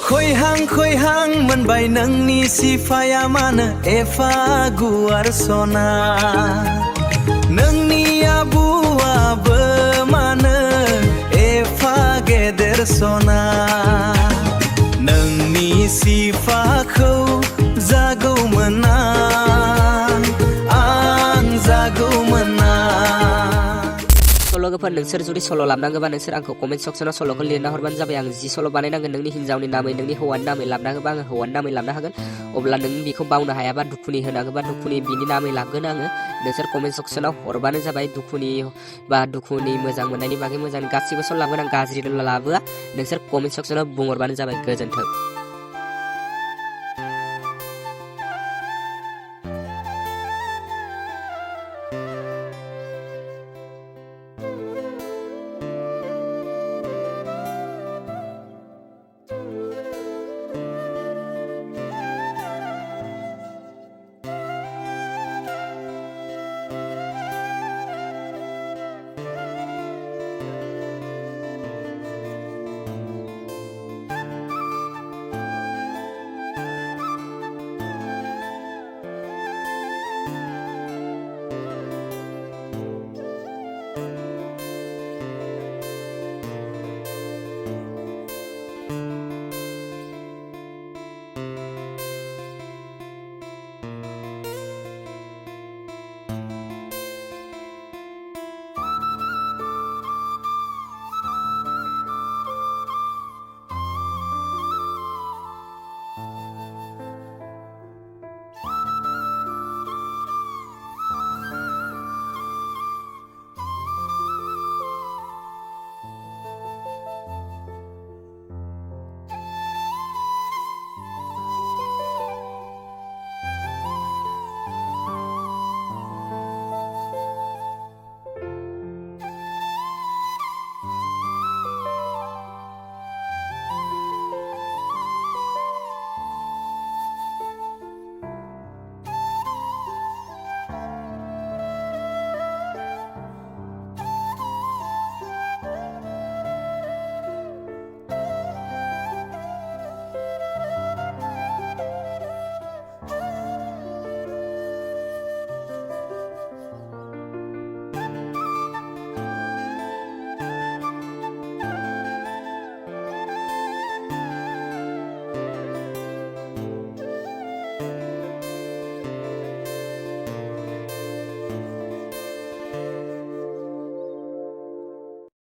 Khoihang Khoihang Mwnbai nोंनि सिफाया मानो एफा गुवार सना नोंनि आबुआबो मानो एफा गेदेर सना नोंनि सिफाखौ जागौमोन आं जागौमोन सल'फोर नोंसोर जुदि सल' लाबनांगौबा नोंसोर आंखौ कमेन्ट सेक्सनाव सल'खौ लिरना हरबानो जाबाय आं जि सल' बानायनांगोन नोंनि हिन्जावनि नामै नोंनि हौवानि नामै लाबना होबा आङो हौवानि नामै लाबना होगोन अब्ला नों बेखौ बावनो हायाबा दुखुनि होनांगौबा दुखुनि बिनि नामै लाबगोन आङो नोंसोर कमेन्ट सेक्सनाव हरबानो जाबाय दुखुनि मोजां मोननायनि बागै मोजां गासिबो सल' लाबगोन आं गाज्रि लाबोआ नोंसोर कमेन्ट सेक्सनाव बुंहरबानो जाबाय गोजोन्थों।